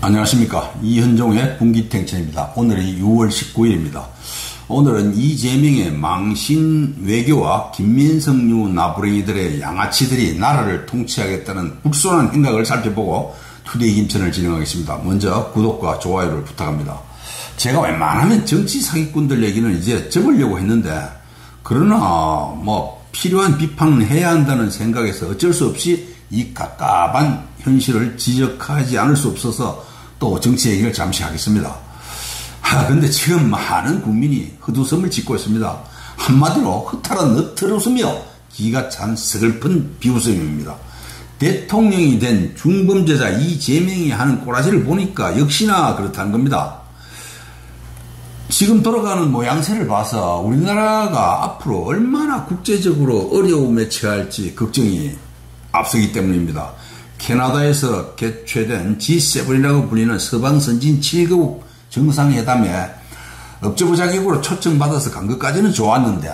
안녕하십니까. 이현종의 분기탱천입니다. 오늘이 6월 19일입니다. 오늘은 이재명의 망신 외교와 김민석류 나부랭이들의 양아치들이 나라를 통치하겠다는 불손한 행각을 살펴보고 투데이 김천을 진행하겠습니다. 먼저 구독과 좋아요를 부탁합니다. 제가 웬만하면 정치 사기꾼들 얘기는 이제 접으려고 했는데, 그러나 필요한 비판은 해야 한다는 생각에서 어쩔 수 없이 이 갑갑한 현실을 지적하지 않을 수 없어서 또 정치 얘기를 잠시 하겠습니다. 근데 지금 많은 국민이 헛웃음을 짓고 있습니다. 한마디로 허탈한 너트웃으며 기가 찬 서글픈 비웃음입니다. 대통령이 된 중범죄자 이재명이 하는 꼬라지를 보니까 역시나 그렇다는 겁니다. 지금 돌아가는 모양새를 봐서 우리나라가 앞으로 얼마나 국제적으로 어려움에 처할지 걱정이 앞서기 때문입니다. 캐나다에서 개최된 G7이라고 불리는 서방선진 7개국 정상회담에 업적부 자격으로 초청받아서 간 것까지는 좋았는데,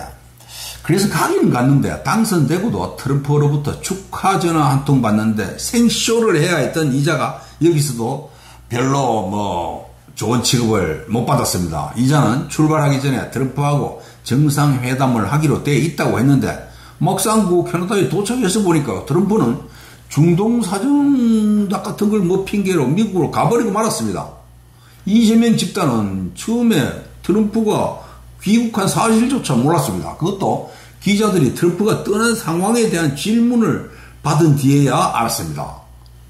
그래서 가기는 갔는데 당선되고도 트럼프로부터 축하 전화 한 통 받는데 생쇼를 해야 했던 이자가 여기서도 별로 좋은 취급을 못 받았습니다. 이자는 출발하기 전에 트럼프하고 정상회담을 하기로 돼 있다고 했는데, 막상 캐나다에 도착해서 보니까 트럼프는 중동 사정 같은 걸 핑계로 미국으로 가버리고 말았습니다. 이재명 집단은 처음에 트럼프가 귀국한 사실조차 몰랐습니다. 그것도 기자들이 트럼프가 떠난 상황에 대한 질문을 받은 뒤에야 알았습니다.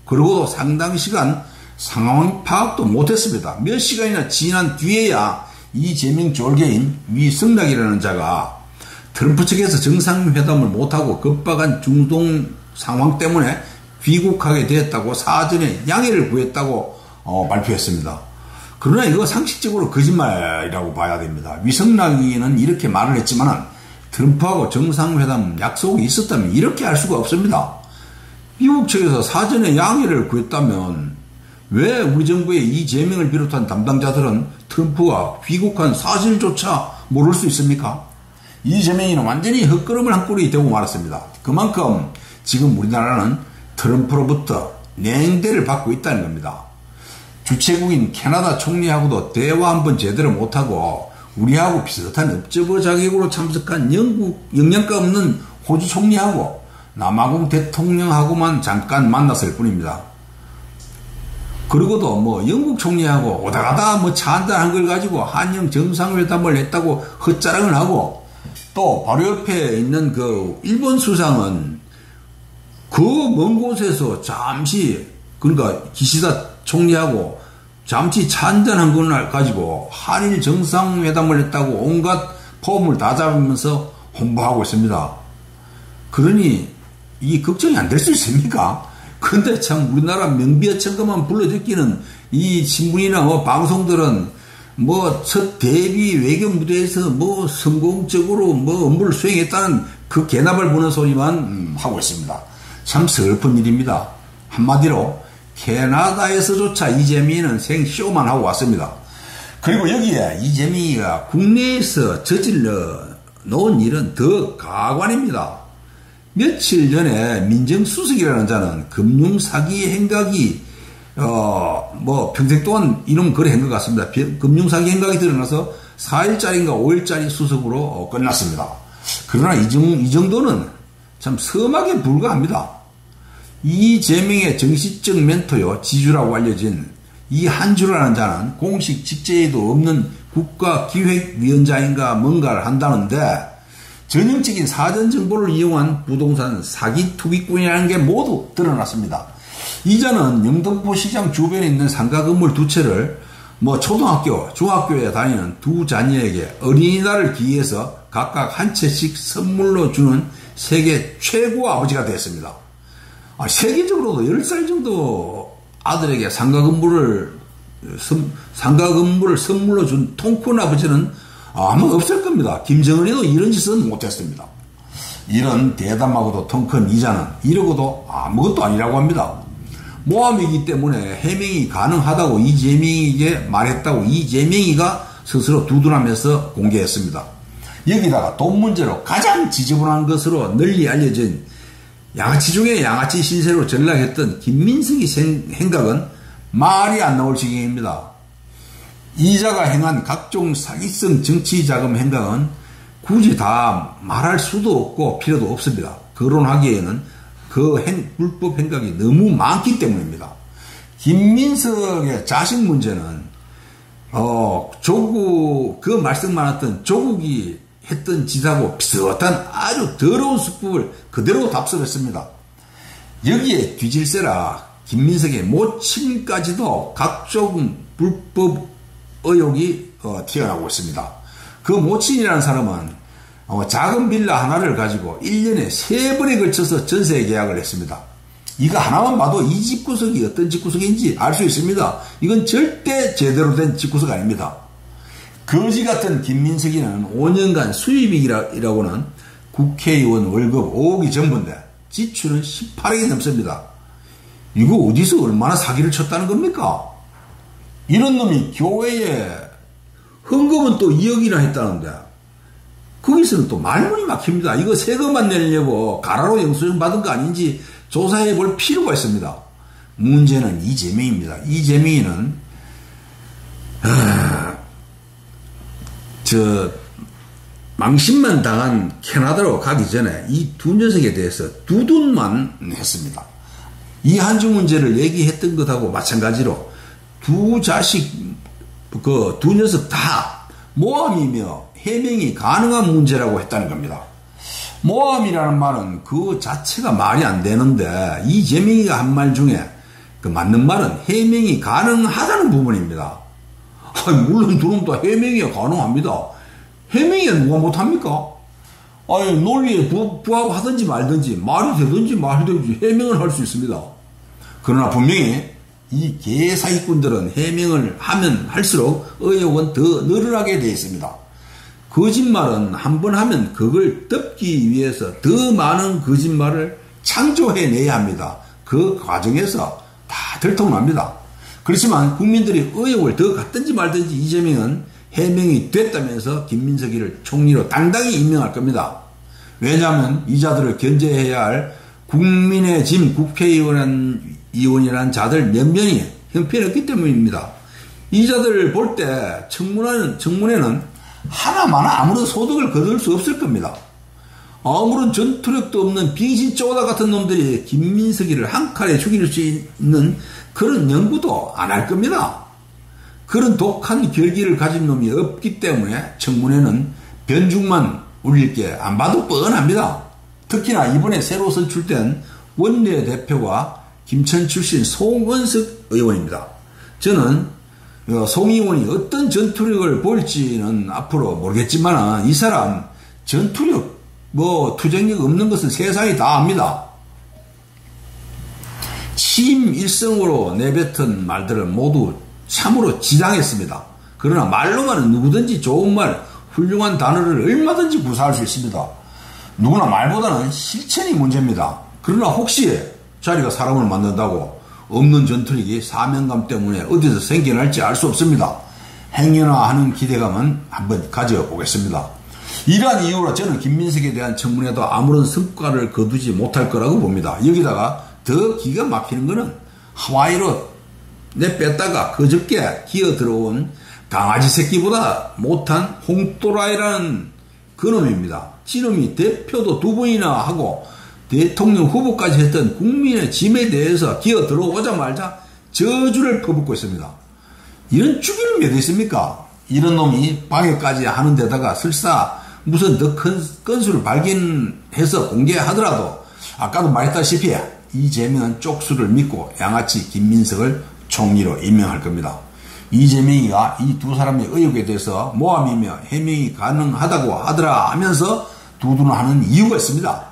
그리고 상당 시간 상황 파악도 못했습니다. 몇 시간이나 지난 뒤에야 이재명 졸개인 위성락이라는 자가 트럼프 측에서 정상회담을 못하고 급박한 중동 상황 때문에 귀국하게 되었다고 사전에 양해를 구했다고 발표했습니다. 그러나 이거 상식적으로 거짓말이라고 봐야 됩니다. 위성락이는 이렇게 말을 했지만 트럼프하고 정상회담 약속이 있었다면 이렇게 할 수가 없습니다. 미국 측에서 사전에 양해를 구했다면 왜 우리 정부의 이재명을 비롯한 담당자들은 트럼프가 귀국한 사실조차 모를 수 있습니까? 이재명이는 완전히 헛걸음을 한 꼴이 되고 말았습니다. 그만큼 지금 우리나라는 트럼프로부터 냉대를 받고 있다는 겁니다. 주최국인 캐나다 총리하고도 대화 한번 제대로 못하고 우리하고 비슷한 업적부 자격으로 참석한 영양가 없는 호주 총리하고 남아공 대통령하고만 잠깐 만났을 뿐입니다. 그리고도 영국 총리하고 오다가다 차 한잔 한 걸 가지고 한영 정상회담을 했다고 헛자랑을 하고, 또 바로 옆에 있는 일본 수상은 그 먼 곳에서 잠시, 그러니까 기시다 총리하고 잠시 차 한잔 한 걸 가지고 한일 정상회담을 했다고 온갖 폼을 다 잡으면서 홍보하고 있습니다. 그러니 이게 걱정이 안 될 수 있습니까? 근데 참 우리나라 명비어천가만 불러듣기는 이 신문이나 방송들은 첫 데뷔 외교 무대에서 성공적으로 업무를 수행했다는 그 개나발 부는 소리만 하고 있습니다. 참 슬픈 일입니다. 한마디로 캐나다에서조차 이재명이는 생쇼만 하고 왔습니다. 그리고 여기에 이재명이가 국내에서 저질러 놓은 일은 더 가관입니다. 며칠 전에 민정수석이라는 자는 금융사기 행각이 평생 동안 이놈 그래 한 것 같습니다. 금융사기 행각이 드러나서 4일짜리인가 5일짜리 수석으로 끝났습니다. 그러나 이 정도는 참 섬하게 불과합니다. 이재명의 정치적 멘토요 지주라고 알려진 이 한주라는 자는 공식 직제에도 없는 국가기획위원장인가 뭔가를 한다는데, 전형적인 사전 정보를 이용한 부동산 사기 투기꾼이라는 게 모두 드러났습니다. 이자는 영등포시장 주변에 있는 상가 건물 두 채를 초등학교, 중학교에 다니는 두 자녀에게 어린이날을 기해서 각각 한 채씩 선물로 주는 세계 최고 아버지가 됐습니다. 세계적으로도 10살 정도 아들에게 상가 건물을 선물로 준 통큰 아버지는 아마 없을 겁니다. 김정은이도 이런 짓은 못했습니다. 이런 대담하고도 통 큰 이자는 이러고도 아무것도 아니라고 합니다. 모함이기 때문에 해명이 가능하다고 이재명이에게 말했다고 이재명이가 스스로 두둔하면서 공개했습니다. 여기다가 돈 문제로 가장 지저분한 것으로 널리 알려진 양아치 중에 양아치 신세로 전락했던 김민석이 행각은 말이 안 나올 지경입니다. 이자가 행한 각종 사기성 정치자금 행각은 굳이 다 말할 수도 없고 필요도 없습니다. 거론하기에는 그 불법 행각이 너무 많기 때문입니다. 김민석의 자식 문제는 조국, 그 말씀 많았던 조국이 했던 짓하고 비슷한 아주 더러운 수법을 그대로 답습했습니다. 여기에 뒤질세라 김민석의 모친까지도 각종 불법 의혹이 튀어나오고 있습니다. 그 모친이라는 사람은 작은 빌라 하나를 가지고 1년에 3번에 걸쳐서 전세 계약을 했습니다. 이거 하나만 봐도 이 집구석이 어떤 집구석인지 알 수 있습니다. 이건 절대 제대로 된 집구석 아닙니다. 거지 같은 김민석이는 5년간 수입이라고는 국회의원 월급 5억이 전부인데 지출은 18억이 넘습니다. 이거 어디서 얼마나 사기를 쳤다는 겁니까? 이런 놈이 교회에 헌금은 또 2억이나 했다는데 거기서는 또 말문이 막힙니다. 이거 세금만 내려고 가라로 영수증 받은 거 아닌지 조사해 볼 필요가 있습니다. 문제는 이재명입니다. 이재명이는 망신만 당한 캐나다로 가기 전에 이 두 녀석에 대해서 두둔만 했습니다. 이 한중 문제를 얘기했던 것하고 마찬가지로 두 자식, 두 녀석 다 모함이며 해명이 가능한 문제라고 했다는 겁니다. 모함이라는 말은 그 자체가 말이 안 되는데 이재명이가 한 말 중에 그 맞는 말은 해명이 가능하다는 부분입니다. 물론 두 놈 다 해명이 가능합니다. 해명이 누가 못합니까? 논리에 부합하든지 말든지 말이 되든지 말든지 해명을 할 수 있습니다. 그러나 분명히 이 개사기꾼들은 해명을 하면 할수록 의혹은 더 늘어나게 되어 있습니다. 거짓말은 한 번 하면 그걸 덮기 위해서 더 많은 거짓말을 창조해내야 합니다. 그 과정에서 다 들통납니다. 그렇지만 국민들이 의혹을 더 갖든지 말든지 이재명은 해명이 됐다면서 김민석이를 총리로 당당히 임명할 겁니다. 왜냐하면 이자들을 견제해야 할 국민의 짐 국회의원이라는 자들 몇 명이 형편없기 때문입니다. 이자들을 볼 때 청문회는 하나마나 아무런 소득을 거둘 수 없을 겁니다. 아무런 전투력도 없는 빙신 쪼다 같은 놈들이 김민석이를 한 칼에 죽일 수 있는 그런 연구도 안 할 겁니다. 그런 독한 결기를 가진 놈이 없기 때문에 청문회는 변죽만 울릴 게 안 봐도 뻔합니다. 특히나 이번에 새로 선출된 원내대표가 김천 출신 송은석 의원입니다. 저는 송 의원이 어떤 전투력을 보일지는 앞으로 모르겠지만 이 사람 전투력 투쟁력 없는 것은 세상이 다 압니다. 취임 일성으로 내뱉은 말들은 모두 참으로 지당했습니다. 그러나 말로만은 누구든지 좋은 말, 훌륭한 단어를 얼마든지 구사할 수 있습니다. 누구나 말보다는 실천이 문제입니다. 그러나 혹시 자리가 사람을 만든다고 없는 전투력이 사명감 때문에 어디서 생겨날지 알 수 없습니다. 행여나하는 기대감은 한번 가져보겠습니다. 이러한 이유로 저는 김민석에 대한 청문회도 아무런 성과를 거두지 못할 거라고 봅니다. 여기다가 더 기가 막히는 거는 하와이로 내뺐다가 그저께 기어 들어온 강아지 새끼보다 못한 홍또라이라는 그놈입니다. 지놈이 대표도 2번이나 하고 대통령 후보까지 했던 국민의 짐에 대해서 기어 들어오자마자 저주를 퍼붓고 있습니다. 이런 죽이는 몇 있습니까? 이런 놈이 방해까지 하는 데다가 설사 무슨 더 큰 건수를 발견해서 공개하더라도 아까도 말했다시피 이재명은 쪽수를 믿고 양아치 김민석을 총리로 임명할 겁니다. 이재명이가 이 두 사람의 의혹에 대해서 모함이며 해명이 가능하다고 하더라 하면서 두둔하는 이유가 있습니다.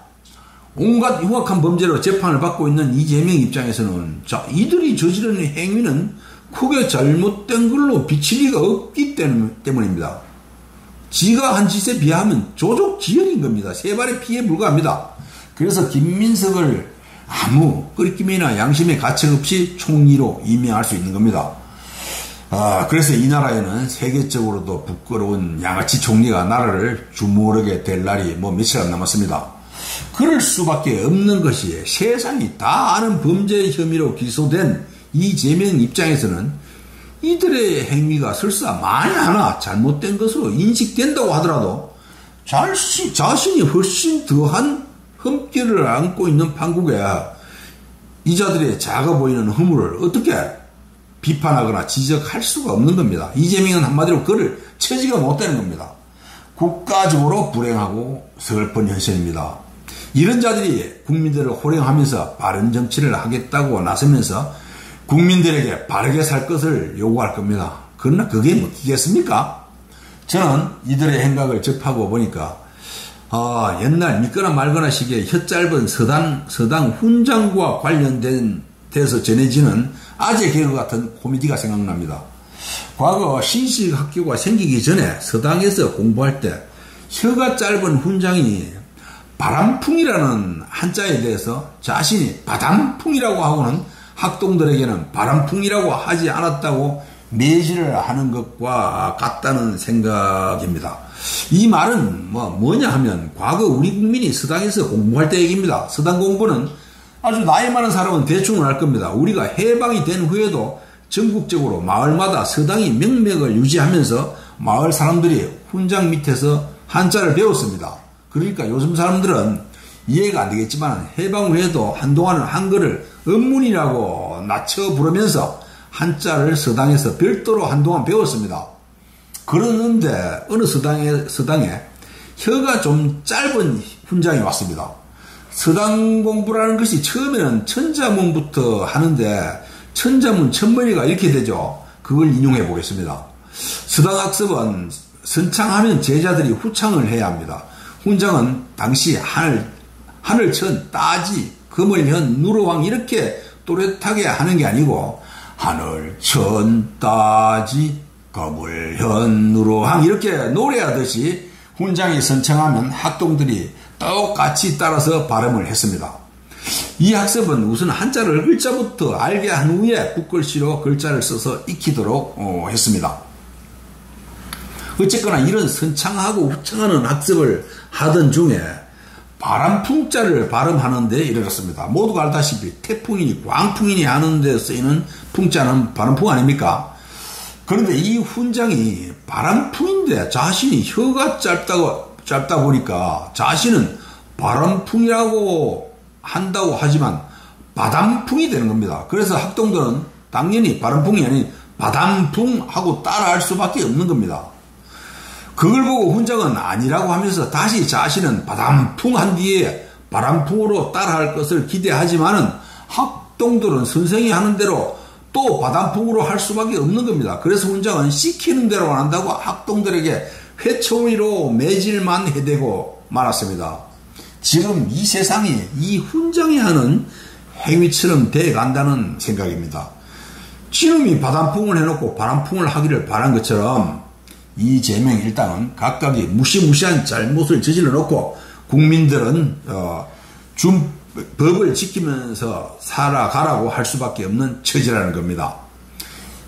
온갖 흉악한 범죄로 재판을 받고 있는 이재명 입장에서는 이들이 저지른 행위는 크게 잘못된 걸로 비칠 리가 없기 때문입니다. 지가 한 짓에 비하면 조족지연인 겁니다. 세 발의 피에 불과합니다. 그래서 김민석을 아무 끄리낌이나 양심의 가책 없이 총리로 임명할 수 있는 겁니다. 그래서 이 나라에는 세계적으로도 부끄러운 양아치 총리가 나라를 주무르게 될 날이 며칠 안 남았습니다. 그럴 수밖에 없는 것이 세상이 다 아는 범죄 혐의로 기소된 이재명 입장에서는 이들의 행위가 설사 만에 하나 잘못된 것으로 인식된다고 하더라도 자신이 훨씬 더한 흠결을 안고 있는 판국에 이 자들의 작아 보이는 허물을 어떻게 비판하거나 지적할 수가 없는 겁니다. 이재명은 한마디로 그를 처지가 못되는 겁니다. 국가적으로 불행하고 슬픈 현실입니다. 이런 자들이 국민들을 호령하면서 바른 정치를 하겠다고 나서면서 국민들에게 바르게 살 것을 요구할 겁니다. 그러나 그게 먹히겠습니까? 저는 이들의 행각을 접하고 보니까 옛날 믿거나 말거나 식의 혀짧은 서당 훈장과 관련돼서 전해지는 아재 개그 같은 코미디가 생각납니다. 과거 신식학교가 생기기 전에 서당에서 공부할 때 혀가 짧은 훈장이 바람풍이라는 한자에 대해서 자신이 바람풍이라고 하고는 학동들에게는 바람풍이라고 하지 않았다고 매질을 하는 것과 같다는 생각입니다. 이 말은 뭐냐 하면 과거 우리 국민이 서당에서 공부할 때 얘기입니다. 서당 공부는 아주 나이 많은 사람은 대충은 알 겁니다. 우리가 해방이 된 후에도 전국적으로 마을마다 서당이 명맥을 유지하면서 마을 사람들이 훈장 밑에서 한자를 배웠습니다. 그러니까 요즘 사람들은 이해가 안 되겠지만 해방 후에도 한동안은 한글을 언문이라고 낮춰 부르면서 한자를 서당에서 별도로 한동안 배웠습니다. 그러는데 어느 서당에 혀가 좀 짧은 훈장이 왔습니다. 서당 공부라는 것이 처음에는 천자문부터 하는데 천자문 첫머리가 이렇게 되죠. 그걸 인용해 보겠습니다. 서당학습은 선창하면 제자들이 후창을 해야 합니다. 훈장은 당시 하늘천, 따지, 금을현, 누르왕 이렇게 또렷하게 하는 게 아니고 하늘천, 따지, 금을현, 누르왕 이렇게 노래하듯이 훈장이 선창하면 학동들이 똑같이 따라서 발음을 했습니다. 이 학습은 우선 한자를 글자부터 알게 한 후에 붓글씨로 글자를 써서 익히도록 했습니다. 어쨌거나 이런 선창하고 후창하는 학습을 하던 중에 바람풍자를 발음하는데 이르렀습니다. 모두가 알다시피 태풍이니 광풍이니 하는 데 쓰이는 풍자는 바람풍 아닙니까? 그런데 이 훈장이 바람풍인데 자신이 혀가 짧다 보니까 자신은 바람풍이라고 한다고 하지만 바람풍이 되는 겁니다. 그래서 학동들은 당연히 바람풍이 아닌 바람풍 하고 따라할 수밖에 없는 겁니다. 그걸 보고 훈장은 아니라고 하면서 다시 자신은 바람풍 한 뒤에 바람풍으로 따라할 것을 기대하지만은 학동들은 선생이 하는 대로 또 바람풍으로 할 수밖에 없는 겁니다. 그래서 훈장은 시키는 대로 안 한다고 학동들에게 회초리로 매질만 해대고 말았습니다. 지금 이 세상이 이 훈장이 하는 행위처럼 돼간다는 생각입니다. 지금이 바람풍을 해놓고 바람풍을 하기를 바란 것처럼 이재명 일당은 각각이 무시무시한 잘못을 저질러 놓고 국민들은 법을 지키면서 살아가라고 할 수밖에 없는 처지라는 겁니다.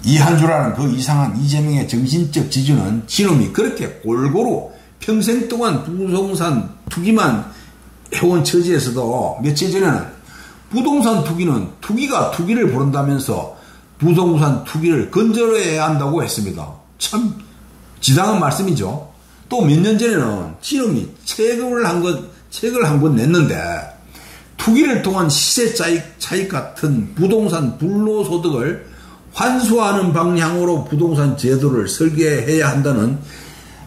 이한주라는 그 이상한 이재명의 정신적 지주는 지놈이 그렇게 골고루 평생 동안 부동산 투기만 해온 처지에서도 며칠 전에는 부동산 투기는 투기가 투기를 부른다면서 부동산 투기를 건절해야 한다고 했습니다. 참 지당한 말씀이죠. 또 몇 년 전에는 지놈이 책을 한 권 냈는데 투기를 통한 시세 차익 같은 부동산 불로소득을 환수하는 방향으로 부동산 제도를 설계해야 한다는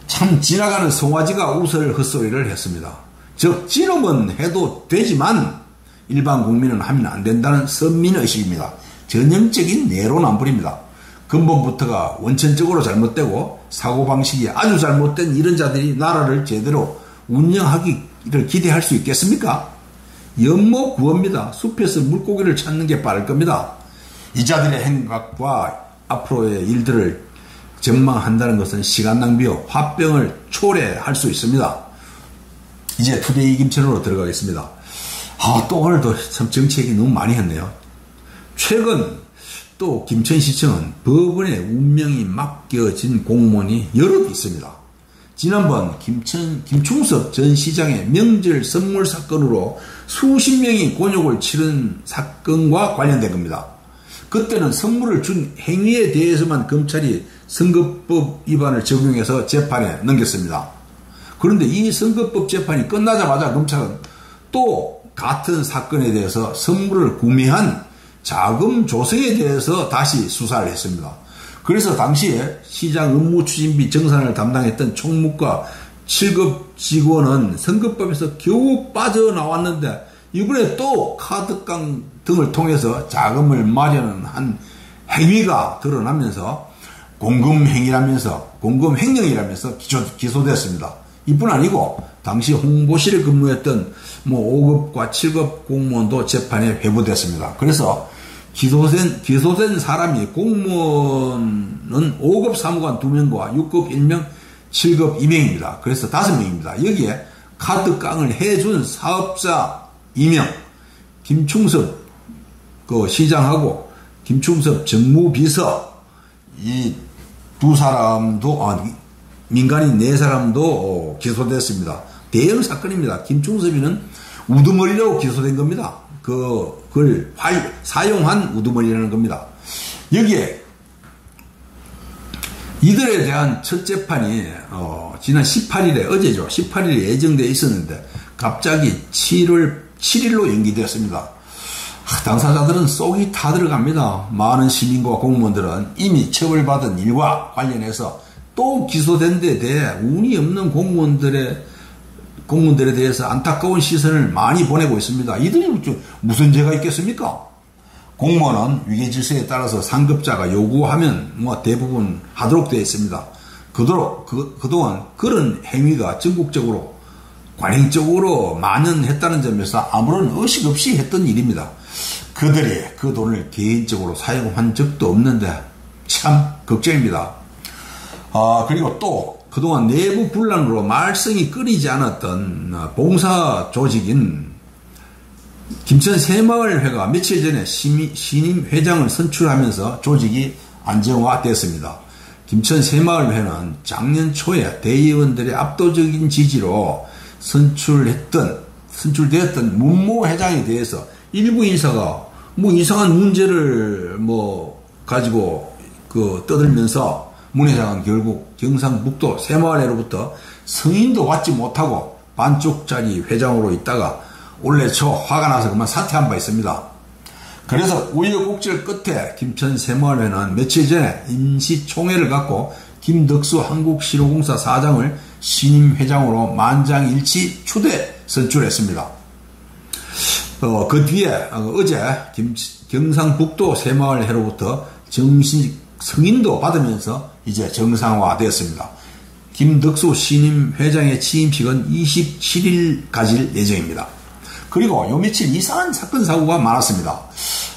참 지나가는 송아지가 웃을 헛소리를 했습니다. 즉 지놈은 해도 되지만 일반 국민은 하면 안 된다는 선민의식입니다. 전형적인 내로남불입니다. 근본부터가 원천적으로 잘못되고 사고방식이 아주 잘못된 이런 자들이 나라를 제대로 운영하기를 기대할 수 있겠습니까? 연모구어입니다. 숲에서 물고기를 찾는 게 빠를 겁니다. 이 자들의 행각과 앞으로의 일들을 전망한다는 것은 시간 낭비요 화병을 초래할 수 있습니다. 이제 투데이 김천으로 들어가겠습니다. 또 오늘도 참 정치 얘기 너무 많이 했네요. 최근 또 김천시청은 법원의 운명이 맡겨진 공무원이 여럿 있습니다. 지난번 김충섭 전 시장의 명절 선물 사건으로 수십 명이 곤욕을 치른 사건과 관련된 겁니다. 그때는 선물을 준 행위에 대해서만 검찰이 선거법 위반을 적용해서 재판에 넘겼습니다. 그런데 이 선거법 재판이 끝나자마자 검찰은 또 같은 사건에 대해서 선물을 구매한 자금 조성에 대해서 다시 수사를 했습니다. 그래서 당시에 시장 업무추진비 정산을 담당했던 총무과 7급 직원은 선거법에서 겨우 빠져나왔는데 이번에 또 카드깡 등을 통해서 자금을 마련한 행위가 드러나면서 공금횡령이라면서 기소됐습니다. 이뿐 아니고 당시 홍보실에 근무했던 5급과 7급 공무원도 재판에 회부됐습니다. 그래서 기소된 사람이 공무원은 5급 사무관 2명과 6급 1명, 7급 2명입니다. 그래서 5명입니다. 여기에 카드깡을 해준 사업자 2명, 김충섭 시장하고 김충섭 정무비서 이 두 사람도 민간인 4사람도 기소됐습니다. 대형 사건입니다. 김충섭이는 우두머리라고 기소된 겁니다. 그걸 사용한 우두머리라는 겁니다. 여기에 이들에 대한 첫 재판이 지난 18일에 어제죠. 18일에 예정되어 있었는데 갑자기 7일로 연기되었습니다. 당사자들은 속이 다 들어갑니다. 많은 시민과 공무원들은 이미 처벌받은 일과 관련해서 또 기소된 데 대해 운이 없는 공무원들에 대해서 안타까운 시선을 많이 보내고 있습니다. 이들이 무슨 죄가 있겠습니까? 공무원은 위계질서에 따라서 상급자가 요구하면 대부분 하도록 되어 있습니다. 그동안 그런 행위가 전국적으로 관행적으로 만연했다는 점에서 아무런 의식 없이 했던 일입니다. 그들이 그 돈을 개인적으로 사용한 적도 없는데 참 걱정입니다. 그리고 또 그동안 내부 분란으로 말썽이 끊이지 않았던 봉사 조직인 김천 새마을회가 며칠 전에 신임 회장을 선출하면서 조직이 안정화됐습니다. 김천 새마을회는 작년 초에 대의원들의 압도적인 지지로 선출되었던 문모 회장에 대해서 일부 인사가 이상한 문제를 가지고 떠들면서 문 회장은 결국 경상북도 새마을회로부터 승인도 받지 못하고 반쪽짜리 회장으로 있다가 올해 초 화가 나서 그만 사퇴한 바 있습니다. 그래서 우여곡절 끝에 김천 새마을회는 며칠 전에 임시총회를 갖고 김덕수 한국시로공사 사장을 신임 회장으로 만장일치 추대 선출했습니다. 그 뒤에 어제 경상북도 새마을회로부터 정식 승인도 받으면서 이제 정상화되었습니다. 김덕수 신임 회장의 취임식은 27일 예정입니다. 그리고 요 며칠 이상한 사건 사고가 많았습니다.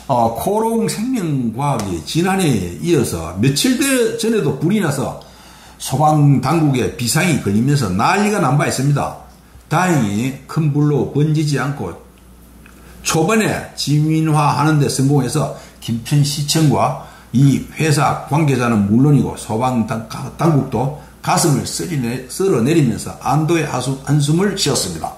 코롱생명과학이 지난해에 이어서 며칠 전에도 불이 나서 소방당국에 비상이 걸리면서 난리가 난 바 있습니다. 다행히 큰 불로 번지지 않고 초반에 진화하는 데 성공해서 김천시청과 이 회사 관계자는 물론이고 소방당국도 가슴을 쓸어내리면서 안도의 한숨을 쉬었습니다.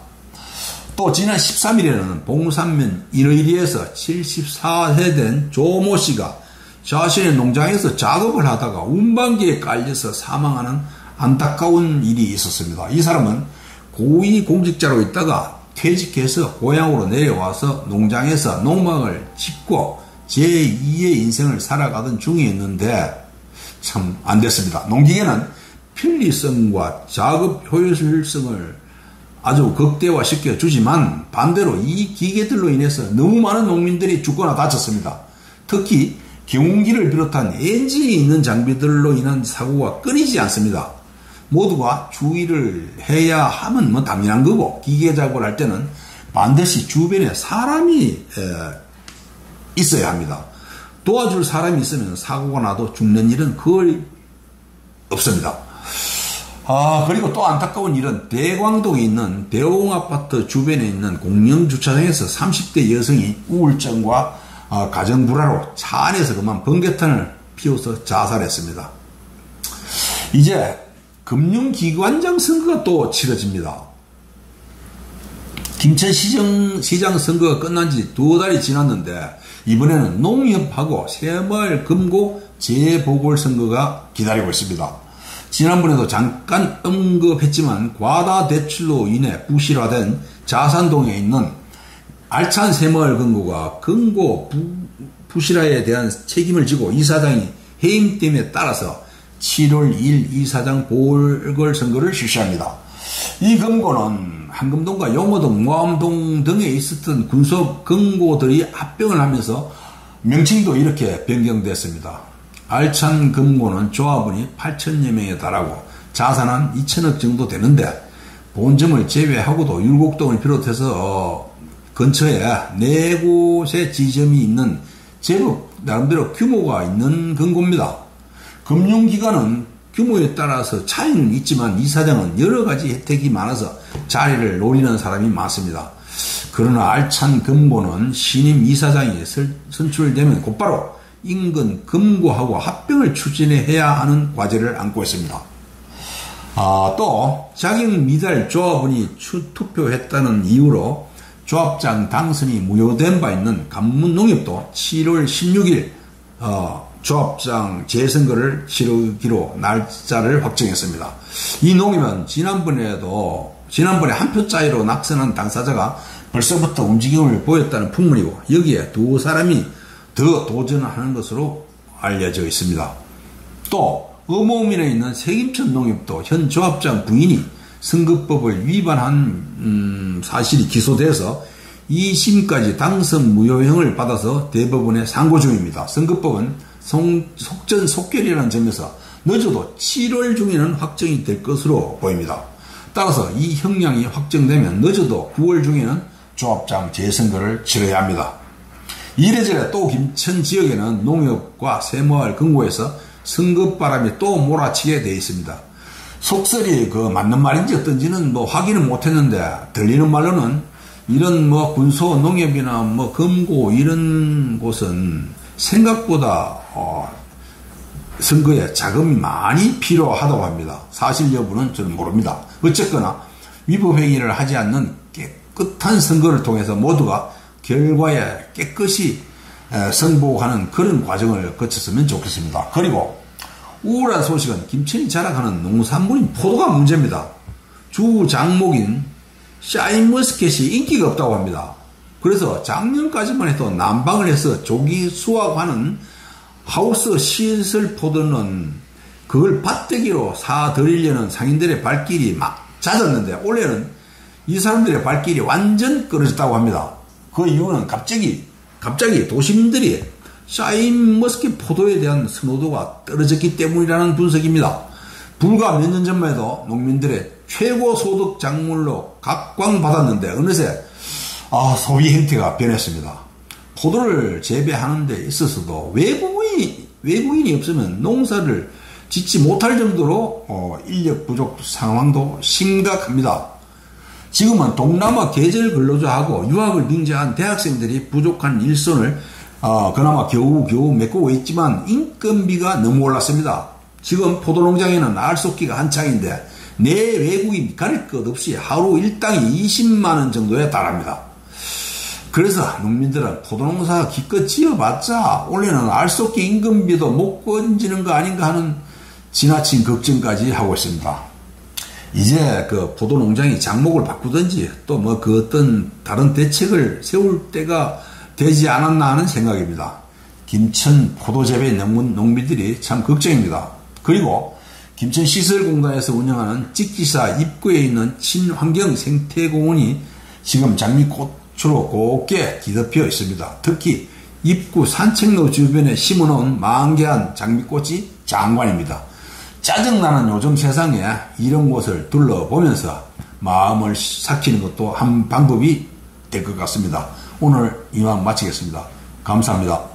또 지난 13일에는 봉산면 1의리에서 74세 된 조모 씨가 자신의 농장에서 작업을 하다가 운반기에 깔려서 사망하는 안타까운 일이 있었습니다. 이 사람은 고위공직자로 있다가 퇴직해서 고향으로 내려와서 농장에서 농막을 짓고 제2의 인생을 살아가던 중이었는데 참 안됐습니다. 농기계는 편리성과 작업 효율성을 아주 극대화시켜 주지만 반대로 이 기계들로 인해서 너무 많은 농민들이 죽거나 다쳤습니다. 특히 경운기를 비롯한 엔진이 있는 장비들로 인한 사고가 끊이지 않습니다. 모두가 주의를 해야 하면 당연한 거고, 기계 작업을 할 때는 반드시 주변에 사람이 있어야 합니다. 도와줄 사람이 있으면 사고가 나도 죽는 일은 거의 없습니다. 그리고 또 안타까운 일은 대광동에 있는 대홍아파트 주변에 있는 공영주차장에서 30대 여성이 우울증과 가정불화로 차 안에서 그만 번개탄을 피워서 자살했습니다. 이제 금융기관장 선거가 또 치러집니다. 김천시장 선거가 끝난 지 2달이 지났는데 이번에는 농협하고 새마을 금고 재보궐선거가 기다리고 있습니다. 지난번에도 잠깐 언급했지만 과다 대출로 인해 부실화된 자산동에 있는 알찬 새마을 금고가 금고 부실화에 대한 책임을 지고 이사장이 해임됨에 따라서 7월 2일 이사장 보궐선거를 실시합니다. 이 금고는 한금동과 용호동, 모암동 등에 있었던 군소 금고들이 합병을 하면서 명칭도 이렇게 변경됐습니다. 알찬 금고는 조합원이 8천여 명에 달하고 자산은 2천억 정도 되는데 본점을 제외하고도 율곡동을 비롯해서 근처에 4곳의 지점이 있는 제법 나름대로 규모가 있는 금고입니다. 금융기관은 규모에 따라서 차이는 있지만 이사장은 여러가지 혜택이 많아서 자리를 노리는 사람이 많습니다. 그러나 알찬 금고는 신임 이사장이 선출되면 곧바로 인근 금고하고 합병을 추진해야 하는 과제를 안고 있습니다. 또 자격 미달 조합원이 투표했다는 이유로 조합장 당선이 무효된 바 있는 간문농협도 7월 16일 조합장 재선거를 치르기로 날짜를 확정했습니다. 이 농협은 지난번에 한 표 차이로 낙선한 당사자가 벌써부터 움직임을 보였다는 풍문이고 여기에 두 사람이 더 도전하는 것으로 알려져 있습니다. 또 의모읍면에 있는 세김천 농협도 현 조합장 부인이 선거법을 위반한 사실이 기소돼서 2심까지 당선 무효형을 받아서 대법원에 상고 중입니다. 선거법은 속전속결이라는 점에서 늦어도 7월 중에는 확정이 될 것으로 보입니다. 따라서 이 형량이 확정되면 늦어도 9월 중에는 조합장 재선거를 치러야 합니다. 이래저래 또 김천 지역에는 농협과 새마을 금고에서 선거바람이 또 몰아치게 되어 있습니다. 속설이 맞는 말인지 어떤지는 확인은 못했는데 들리는 말로는 이런 군소 농협이나 금고 이런 곳은 생각보다 선거에 자금이 많이 필요하다고 합니다. 사실 여부는 저는 모릅니다. 어쨌거나 위법행위를 하지 않는 깨끗한 선거를 통해서 모두가 결과에 깨끗이 승복하는 그런 과정을 거쳤으면 좋겠습니다. 그리고 우울한 소식은 김천이 자랑하는 농산물인 포도가 문제입니다. 주 장목인 샤인머스켓이 인기가 없다고 합니다. 그래서 작년까지만 해도 난방을 해서 조기 수확하는 하우스 시설 포도는 그걸 밭대기로 사들이려는 상인들의 발길이 막 잦았는데 올해는 이 사람들의 발길이 완전 끊어졌다고 합니다. 그 이유는 갑자기 도시민들이 샤인머스켓 포도에 대한 선호도가 떨어졌기 때문이라는 분석입니다. 불과 몇 년 전만 해도 농민들의 최고 소득 작물로 각광받았는데 어느새 소비 행태가 변했습니다. 포도를 재배하는 데 있어서도 외국인이 없으면 농사를 짓지 못할 정도로 인력 부족 상황도 심각합니다. 지금은 동남아 계절 근로자하고 유학을 빙자한 대학생들이 부족한 일손을 그나마 겨우 메꾸고 있지만 인건비가 너무 올랐습니다. 지금 포도농장에는 알속기가 한창인데 내 외국인 가릴 것 없이 하루 일당이 20만원 정도에 달합니다. 그래서 농민들은 포도농사 기껏 지어봤자 올해는 알속기 인건비도 못 건지는 거 아닌가 하는 지나친 걱정까지 하고 있습니다. 이제 포도농장이 장목을 바꾸든지 또 어떤 다른 대책을 세울 때가 되지 않았나 하는 생각입니다. 김천 포도재배 농민들이 참 걱정입니다. 그리고 김천시설공단에서 운영하는 찍기사 입구에 있는 친환경 생태공원이 지금 장미꽃으로 곱게 뒤덮여 있습니다. 특히 입구 산책로 주변에 심어놓은 만개한 장미꽃이 장관입니다. 짜증나는 요즘 세상에 이런 곳을 둘러보면서 마음을 삭히는 것도 한 방법이 될 것 같습니다. 오늘 이만 마치겠습니다. 감사합니다.